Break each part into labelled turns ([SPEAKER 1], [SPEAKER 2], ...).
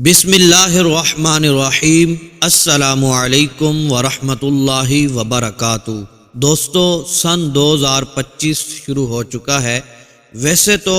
[SPEAKER 1] بسم اللہ الرحمن الرحیم۔ السلام علیکم ورحمۃ اللہ وبرکاتہ۔ دوستو، سن 2025 شروع ہو چکا ہے۔ ویسے تو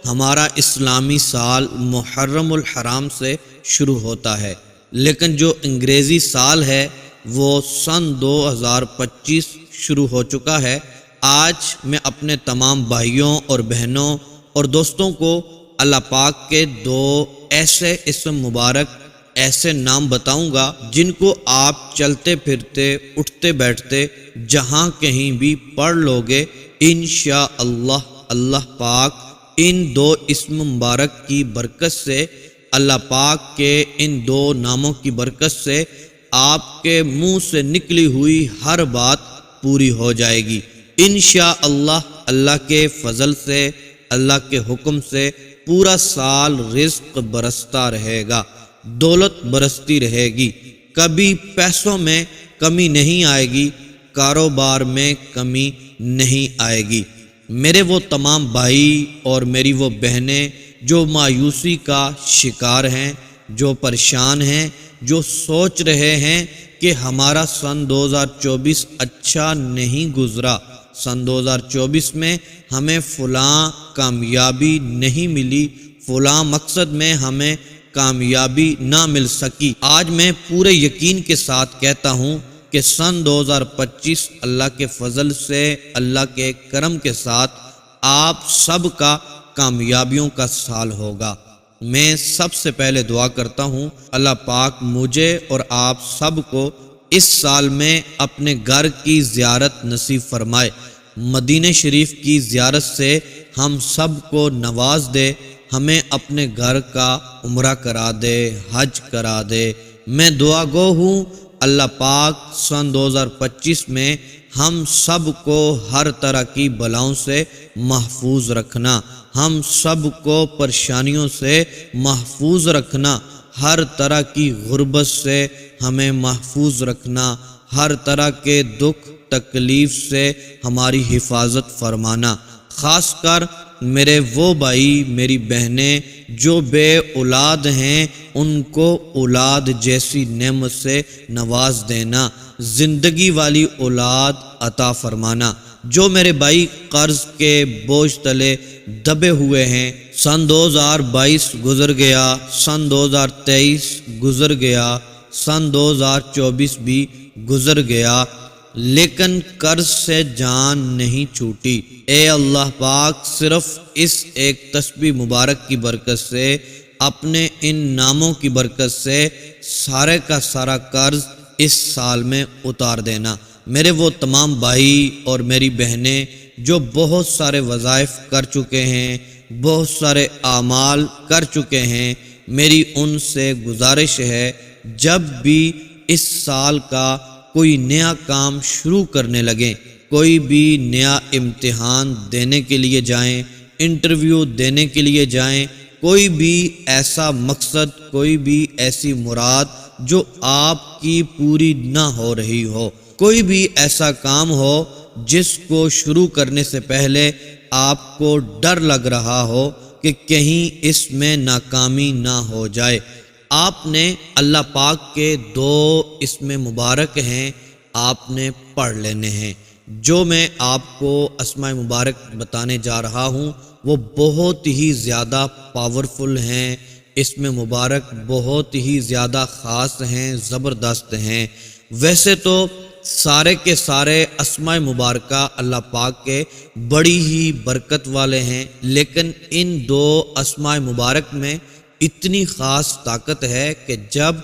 [SPEAKER 1] ہمارا اسلامی سال محرم الحرام سے شروع ہوتا ہے، لیکن جو انگریزی سال ہے وہ سن 2025 شروع ہو چکا ہے۔ آج میں اپنے تمام بھائیوں اور بہنوں اور دوستوں کو اللہ پاک کے دو ایسے اسم مبارک، ایسے نام بتاؤں گا جن کو آپ چلتے پھرتے، اٹھتے بیٹھتے، جہاں کہیں بھی پڑھ لوگے انشاءاللہ اللہ پاک ان دو اسم مبارک کی برکت سے، اللہ پاک کے ان دو ناموں کی برکت سے آپ کے منہ سے نکلی ہوئی ہر بات پوری ہو جائے گی انشاءاللہ۔ اللہ کے فضل سے، اللہ کے حکم سے پورا سال رزق برستا رہے گا، دولت برستی رہے گی، کبھی پیسوں میں کمی نہیں آئے گی، کاروبار میں کمی نہیں آئے گی۔ میرے وہ تمام بھائی اور میری وہ بہنیں جو مایوسی کا شکار ہیں، جو پریشان ہیں، جو سوچ رہے ہیں کہ ہمارا سن 2024 اچھا نہیں گزرا، سن 2024 میں ہمیں فلاں کامیابی نہیں ملی، فلاں مقصد میں ہمیں کامیابی نہ مل سکی۔ آج میں پورے یقین کے ساتھ کہتا ہوں کہ سن 2025 اللہ کے فضل سے، اللہ کے کرم کے ساتھ آپ سب کا کامیابیوں کا سال ہوگا۔ میں سب سے پہلے دعا کرتا ہوں اللہ پاک مجھے اور آپ سب کو اس سال میں اپنے گھر کی زیارت نصیب فرمائے، مدینہ شریف کی زیارت سے ہم سب کو نواز دے، ہمیں اپنے گھر کا عمرہ کرا دے، حج کرا دے۔ میں دعا گو ہوں اللہ پاک سن 2025 میں ہم سب کو ہر طرح کی بلاؤں سے محفوظ رکھنا، ہم سب کو پریشانیوں سے محفوظ رکھنا، ہر طرح کی غربت سے ہمیں محفوظ رکھنا، ہر طرح کے دکھ تکلیف سے ہماری حفاظت فرمانا۔ خاص کر میرے وہ بھائی، میری بہنیں جو بے اولاد ہیں، ان کو اولاد جیسی نعمت سے نواز دینا، زندگی والی اولاد عطا فرمانا۔ جو میرے بھائی قرض کے بوجھ تلے دبے ہوئے ہیں، سن 2022 گزر گیا، سن 2023 گزر گیا، سن 2024 بھی گزر گیا، لیکن قرض سے جان نہیں چھوٹی۔ اے اللہ پاک، صرف اس ایک تسبیح مبارک کی برکت سے، اپنے ان ناموں کی برکت سے سارے کا سارا قرض اس سال میں اتار دینا۔ میرے وہ تمام بھائی اور میری بہنیں جو بہت سارے وظائف کر چکے ہیں، بہت سارے اعمال کر چکے ہیں، میری ان سے گزارش ہے جب بھی اس سال کا کوئی نیا کام شروع کرنے لگیں، کوئی بھی نیا امتحان دینے کے لیے جائیں، انٹرویو دینے کے لیے جائیں، کوئی بھی ایسا مقصد، کوئی بھی ایسی مراد جو آپ کی پوری نہ ہو رہی ہو، کوئی بھی ایسا کام ہو جس کو شروع کرنے سے پہلے آپ کو ڈر لگ رہا ہو کہ کہیں اس میں ناکامی نہ ہو جائے، آپ نے اللہ پاک کے دو اسم مبارک ہیں، آپ نے پڑھ لینے ہیں۔ جو میں آپ کو اسماء مبارک بتانے جا رہا ہوں وہ بہت ہی زیادہ پاورفل ہیں، اسم مبارک بہت ہی زیادہ خاص ہیں، زبردست ہیں۔ ویسے تو سارے کے سارے اسماء مبارکہ اللہ پاک کے بڑی ہی برکت والے ہیں، لیکن ان دو اسماء مبارک میں اتنی خاص طاقت ہے کہ جب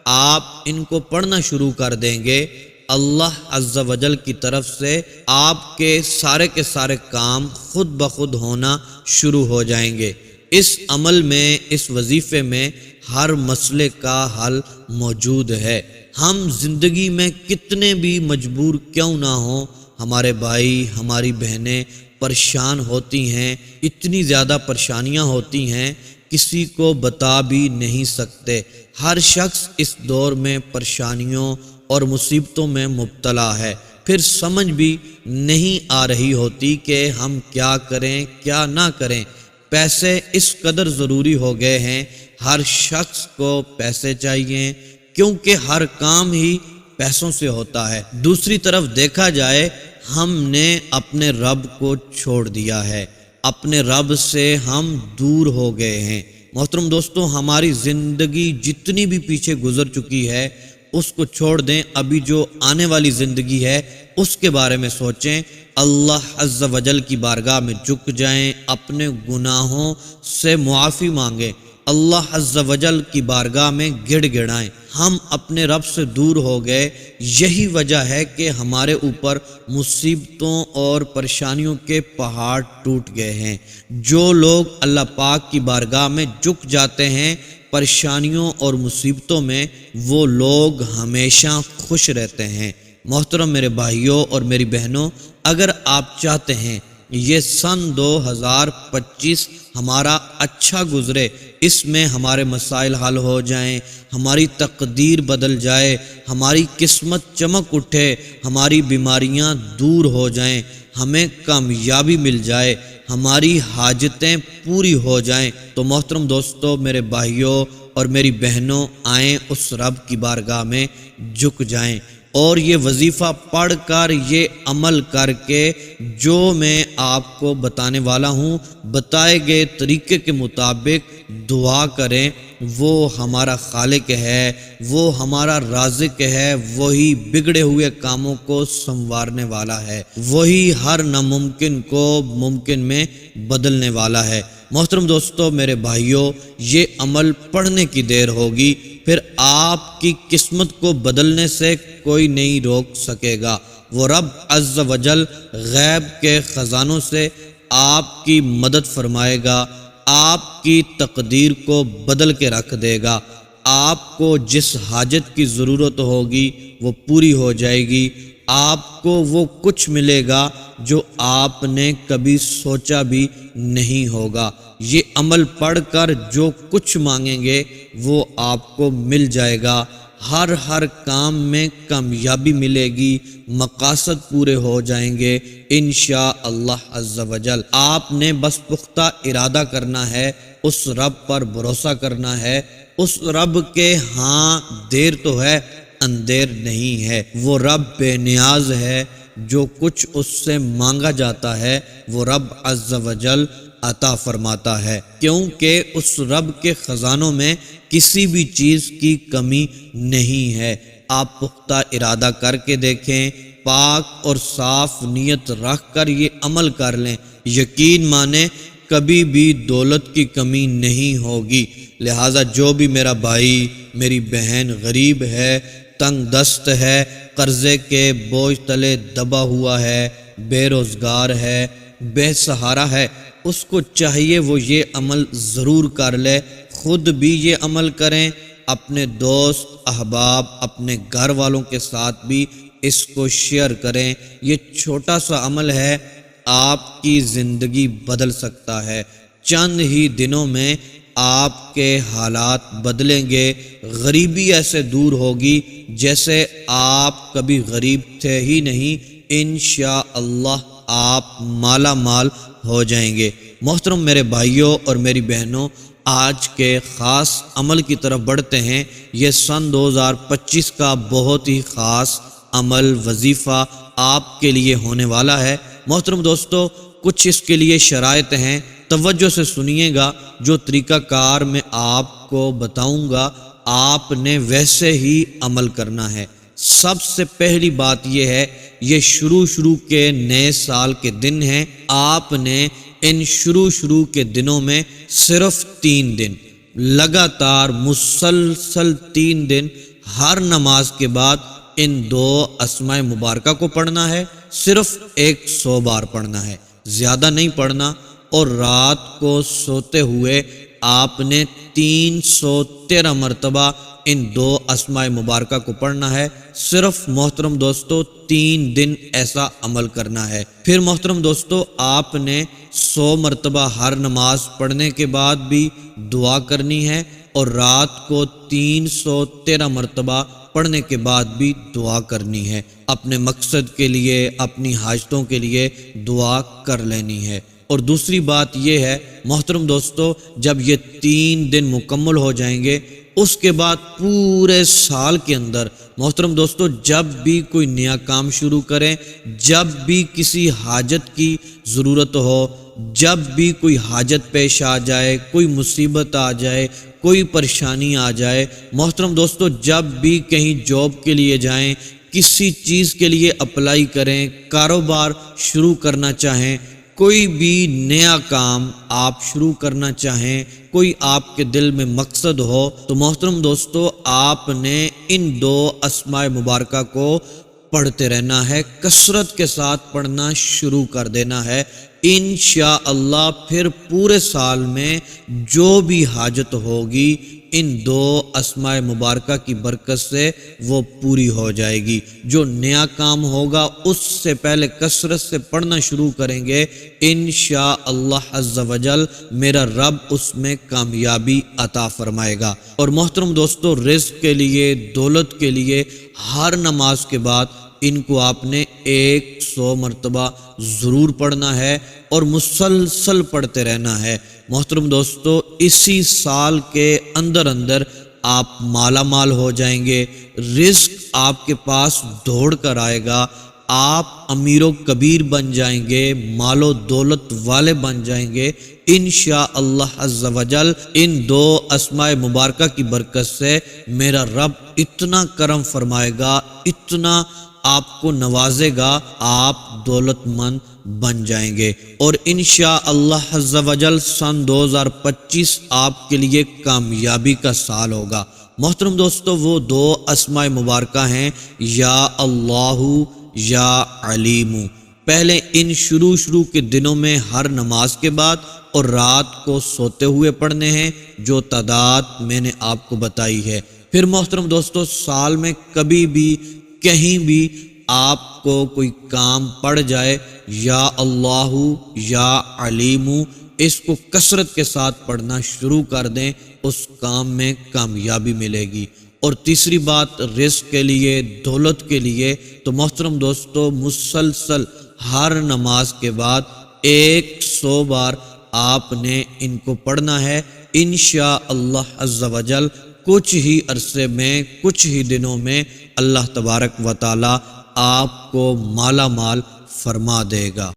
[SPEAKER 1] آپ ان کو پڑھنا شروع کر دیں گے، اللہ عز و جل کی طرف سے آپ کے سارے کام خود بخود ہونا شروع ہو جائیں گے۔ اس عمل میں، اس وظیفے میں ہر مسئلے کا حل موجود ہے۔ ہم زندگی میں کتنے بھی مجبور کیوں نہ ہوں، ہمارے بھائی، ہماری بہنیں پریشان ہوتی ہیں، اتنی زیادہ پریشانیاں ہوتی ہیں کسی کو بتا بھی نہیں سکتے۔ ہر شخص اس دور میں پریشانیوں اور مصیبتوں میں مبتلا ہے، پھر سمجھ بھی نہیں آ رہی ہوتی کہ ہم کیا کریں کیا نہ کریں۔ پیسے اس قدر ضروری ہو گئے ہیں ہر شخص کو پیسے چاہیے، کیونکہ ہر کام ہی پیسوں سے ہوتا ہے۔ دوسری طرف دیکھا جائے، ہم نے اپنے رب کو چھوڑ دیا ہے، اپنے رب سے ہم دور ہو گئے ہیں۔ محترم دوستو، ہماری زندگی جتنی بھی پیچھے گزر چکی ہے اس کو چھوڑ دیں، ابھی جو آنے والی زندگی ہے اس کے بارے میں سوچیں، اللہ عز و جل کی بارگاہ میں جھک جائیں، اپنے گناہوں سے معافی مانگیں، اللہ عز و جل کی بارگاہ میں گڑ گڑائیں۔ ہم اپنے رب سے دور ہو گئے، یہی وجہ ہے کہ ہمارے اوپر مصیبتوں اور پریشانیوں کے پہاڑ ٹوٹ گئے ہیں۔ جو لوگ اللہ پاک کی بارگاہ میں جھک جاتے ہیں پریشانیوں اور مصیبتوں میں، وہ لوگ ہمیشہ خوش رہتے ہیں۔ محترم میرے بھائیوں اور میری بہنوں، اگر آپ چاہتے ہیں یہ سن 2025 ہمارا اچھا گزرے، اس میں ہمارے مسائل حل ہو جائیں، ہماری تقدیر بدل جائے، ہماری قسمت چمک اٹھے، ہماری بیماریاں دور ہو جائیں، ہمیں کامیابی مل جائے، ہماری حاجتیں پوری ہو جائیں، تو محترم دوستو، میرے بھائیوں اور میری بہنوں، آئیں اس رب کی بارگاہ میں جھک جائیں اور یہ وظیفہ پڑھ کر، یہ عمل کر کے جو میں آپ کو بتانے والا ہوں، بتائے گئے طریقے کے مطابق دعا کریں۔ وہ ہمارا خالق ہے، وہ ہمارا رازق ہے، وہی بگڑے ہوئے کاموں کو سنوارنے والا ہے، وہی ہر ناممکن کو ممکن میں بدلنے والا ہے۔ محترم دوستو، میرے بھائیوں، یہ عمل پڑھنے کی دیر ہوگی، پھر آپ کی قسمت کو بدلنے سے کوئی نہیں روک سکے گا۔ وہ رب عز و جل غیب کے خزانوں سے آپ کی مدد فرمائے گا، آپ کی تقدیر کو بدل کے رکھ دے گا، آپ کو جس حاجت کی ضرورت ہوگی وہ پوری ہو جائے گی، آپ کو وہ کچھ ملے گا جو آپ نے کبھی سوچا بھی نہیں ہوگا۔ یہ عمل پڑھ کر جو کچھ مانگیں گے وہ آپ کو مل جائے گا، ہر کام میں کامیابی ملے گی، مقاصد پورے ہو جائیں گے انشاءاللہ عز و جل۔ آپ نے بس پختہ ارادہ کرنا ہے، اس رب پر بھروسہ کرنا ہے، اس رب کے ہاں دیر تو ہے اندیر نہیں ہے۔ وہ رب بے نیاز ہے، جو کچھ اس سے مانگا جاتا ہے وہ رب عز و جل عطا فرماتا ہے، کیونکہ اس رب کے خزانوں میں کسی بھی چیز کی کمی نہیں ہے۔ آپ پختہ ارادہ کر کے دیکھیں، پاک اور صاف نیت رکھ کر یہ عمل کر لیں، یقین مانیں کبھی بھی دولت کی کمی نہیں ہوگی۔ لہٰذا جو بھی میرا بھائی میری بہن غریب ہے، تنگ دست ہے، قرضے کے بوجھ تلے دبا ہوا ہے، بے روزگار ہے، بے سہارا ہے، اس کو چاہیے وہ یہ عمل ضرور کر لے، خود بھی یہ عمل کریں، اپنے دوست احباب اپنے گھر والوں کے ساتھ بھی اس کو شیئر کریں۔ یہ چھوٹا سا عمل ہے، آپ کی زندگی بدل سکتا ہے، چند ہی دنوں میں آپ کے حالات بدلیں گے، غریبی ایسے دور ہوگی جیسے آپ کبھی غریب تھے ہی نہیں، انشاءاللہ آپ مالا مال ہو جائیں گے۔ محترم میرے بھائیوں اور میری بہنوں، آج کے خاص عمل کی طرف بڑھتے ہیں۔ یہ سن 2025 کا بہت ہی خاص عمل وظیفہ آپ کے لیے ہونے والا ہے۔ محترم دوستو، کچھ اس کے لیے شرائط ہیں، توجہ سے سنیے گا۔ جو طریقہ کار میں آپ کو بتاؤں گا آپ نے ویسے ہی عمل کرنا ہے۔ سب سے پہلی بات یہ ہے، یہ شروع کے نئے سال کے دن ہیں، آپ نے ان شروع کے دنوں میں صرف 3 دن لگاتار مسلسل 3 دن ہر نماز کے بعد ان 2 اسماء مبارکہ کو پڑھنا ہے، صرف 100 بار پڑھنا ہے، زیادہ نہیں پڑھنا، اور رات کو سوتے ہوئے آپ نے 313 مرتبہ ان 2 اسماء مبارکہ کو پڑھنا ہے۔ صرف محترم دوستو 3 دن ایسا عمل کرنا ہے۔ پھر محترم دوستو، آپ نے 100 مرتبہ ہر نماز پڑھنے کے بعد بھی دعا کرنی ہے، اور رات کو 313 مرتبہ پڑھنے کے بعد بھی دعا کرنی ہے، اپنے مقصد کے لیے، اپنی حاجتوں کے لیے دعا کر لینی ہے۔ اور دوسری بات یہ ہے محترم دوستو، جب یہ 3 دن مکمل ہو جائیں گے اس کے بعد پورے سال کے اندر محترم دوستو جب بھی کوئی نیا کام شروع کریں، جب بھی کسی حاجت کی ضرورت ہو، جب بھی کوئی حاجت پیش آ جائے، کوئی مصیبت آ جائے، کوئی پریشانی آ جائے، محترم دوستو جب بھی کہیں جاب کے لیے جائیں، کسی چیز کے لیے اپلائی کریں، کاروبار شروع کرنا چاہیں، کوئی بھی نیا کام آپ شروع کرنا چاہیں، کوئی آپ کے دل میں مقصد ہو، تو محترم دوستو آپ نے ان 2 اسماء مبارکہ کو پڑھتے رہنا ہے، کثرت کے ساتھ پڑھنا شروع کر دینا ہے۔ انشاءاللہ پھر پورے سال میں جو بھی حاجت ہوگی ان 2 اسماء مبارکہ کی برکت سے وہ پوری ہو جائے گی۔ جو نیا کام ہوگا اس سے پہلے کثرت سے پڑھنا شروع کریں گے، انشاءاللہ عز و جل میرا رب اس میں کامیابی عطا فرمائے گا۔ اور محترم دوستو رزق کے لیے، دولت کے لیے ہر نماز کے بعد ان کو آپ نے 100 مرتبہ ضرور پڑھنا ہے اور مسلسل پڑھتے رہنا ہے۔ محترم دوستو اسی سال کے اندر آپ مالا مال ہو جائیں گے، رزق آپ کے پاس دوڑ کر آئے گا، آپ امیر و کبیر بن جائیں گے، مال و دولت والے بن جائیں گے انشاءاللہ عز و جل۔ ان 2 اسماء مبارکہ کی برکت سے میرا رب اتنا کرم فرمائے گا، اتنا آپ کو نوازے گا، آپ دولت مند بن جائیں گے، اور انشاءاللہ عز و جل سن 2025 آپ کے لیے کامیابی کا سال ہوگا۔ محترم دوستو وہ 2 اسماء مبارکہ ہیں یا اللہ یا علیم۔ پہلے ان شروع کے دنوں میں ہر نماز کے بعد اور رات کو سوتے ہوئے پڑھنے ہیں، جو تعداد میں نے آپ کو بتائی ہے۔ پھر محترم دوستو سال میں کبھی بھی کہیں بھی آپ کو کوئی کام پڑ جائے، یا اللہ یا علیم، اس کو کثرت کے ساتھ پڑھنا شروع کر دیں، اس کام میں کامیابی ملے گی۔ اور تیسری بات رزق کے لیے، دولت کے لیے، تو محترم دوستو مسلسل ہر نماز کے بعد 100 بار آپ نے ان کو پڑھنا ہے انشاءاللہ عز و جل۔ کچھ ہی عرصے میں، کچھ ہی دنوں میں اللہ تبارک و تعالی آپ کو مالا مال فرما دے گا۔